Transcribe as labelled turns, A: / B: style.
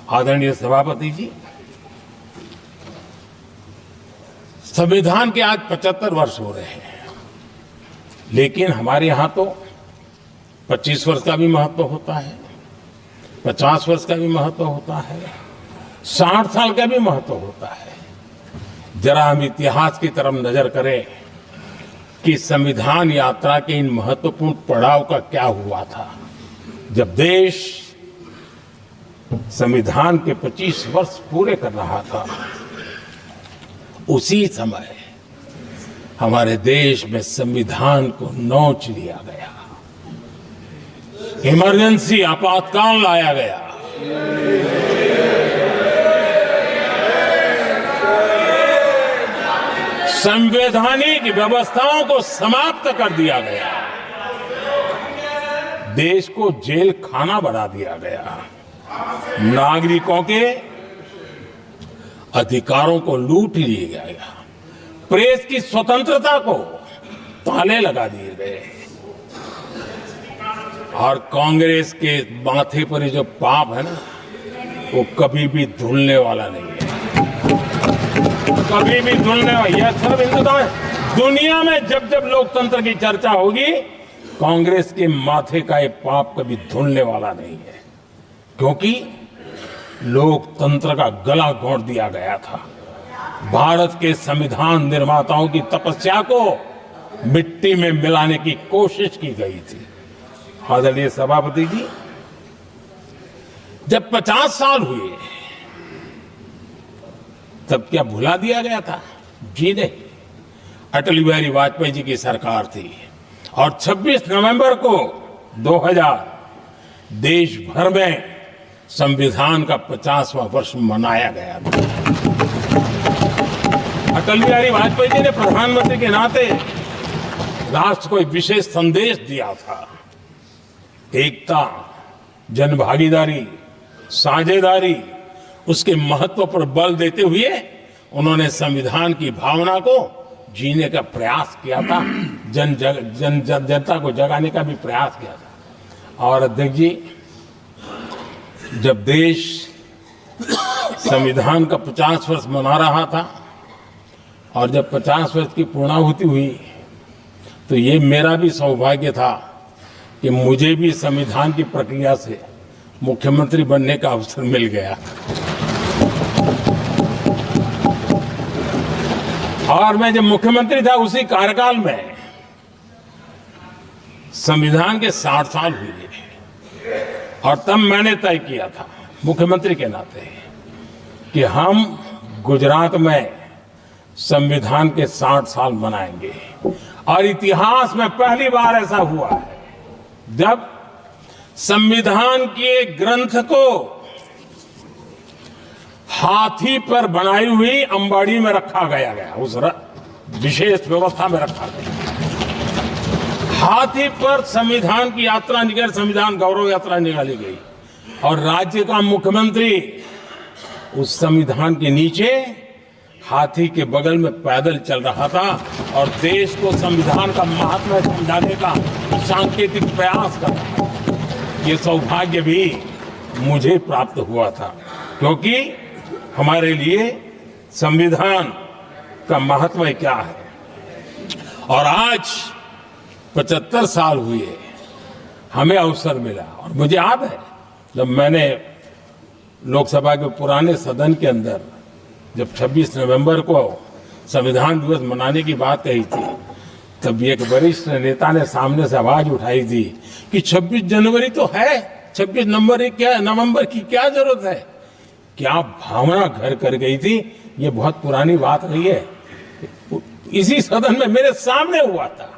A: आदरणीय सभापति जी, संविधान के आज 75 वर्ष हो रहे हैं, लेकिन हमारे यहाँ तो 25 वर्ष का भी महत्व होता है, 50 वर्ष का भी महत्व होता है, 60 साल का भी महत्व होता है। जरा हम इतिहास की तरफ नजर करें कि संविधान यात्रा के इन महत्वपूर्ण पड़ाव का क्या हुआ था। जब देश संविधान के 25 वर्ष पूरे कर रहा था, उसी समय हमारे देश में संविधान को नोच लिया गया, इमरजेंसी आपातकाल लाया गया। संवैधानिक व्यवस्थाओं को समाप्त कर दिया गया, देश को जेल खाना बना दिया गया, नागरिकों के अधिकारों को लूट लिया गया, प्रेस की स्वतंत्रता को ताले लगा दिए गए, और कांग्रेस के माथे पर ये जो पाप है ना, वो कभी भी धुलने वाला नहीं है, कभी भी धुलने वाला। यह सब हिंदुस्तान, दुनिया में जब जब लोकतंत्र की चर्चा होगी, कांग्रेस के माथे का ये पाप कभी धुलने वाला नहीं है, क्योंकि लोकतंत्र का गला घोंट दिया गया था। भारत के संविधान निर्माताओं की तपस्या को मिट्टी में मिलाने की कोशिश की गई थी। आदरणीय सभापति जी, जब 50 साल हुए तब क्या भुला दिया गया था? जी नहीं, अटल बिहारी वाजपेयी जी की सरकार थी और 26 नवंबर को 2000 देश भर में संविधान का 50वां वर्ष मनाया गया था। अटल बिहारी वाजपेयी जी ने प्रधानमंत्री के नाते राष्ट्र को एक विशेष संदेश दिया था। एकता, जनभागीदारी, साझेदारी, उसके महत्व पर बल देते हुए उन्होंने संविधान की भावना को जीने का प्रयास किया था, जनता को जगाने का भी प्रयास किया था। और अध्यक्ष जी, जब देश संविधान का 50 वर्ष मना रहा था और जब 50 वर्ष की पूर्णाहुति हुई, तो ये मेरा भी सौभाग्य था कि मुझे भी संविधान की प्रक्रिया से मुख्यमंत्री बनने का अवसर मिल गया। और मैं जब मुख्यमंत्री था, उसी कार्यकाल में संविधान के 60 साल हुए और तब मैंने तय किया था मुख्यमंत्री के नाते कि हम गुजरात में संविधान के 60 साल मनाएंगे। और इतिहास में पहली बार ऐसा हुआ है जब संविधान के ग्रंथ को हाथी पर बनाई हुई अंबाड़ी में रखा गया, उस विशेष व्यवस्था में रखा गया। हाथी पर संविधान की यात्रा निकल, संविधान गौरव यात्रा निकाली गई और राज्य का मुख्यमंत्री उस संविधान के नीचे हाथी के बगल में पैदल चल रहा था और देश को संविधान का महात्मा समझाने का सांकेतिक प्रयास कर रहा था। ये सौभाग्य भी मुझे प्राप्त हुआ था, क्योंकि हमारे लिए संविधान का महत्व क्या है। और आज 75 साल हुए, हमें अवसर मिला। और मुझे याद है जब मैंने लोकसभा के पुराने सदन के अंदर जब 26 नवंबर को संविधान दिवस मनाने की बात कही थी, तब एक वरिष्ठ नेता ने सामने से आवाज उठाई थी कि 26 जनवरी तो है, 26 नवंबर की क्या जरूरत है। क्या भावना घर कर गई थी, ये बहुत पुरानी बात नहीं है। इसी सदन में मेरे सामने हुआ था।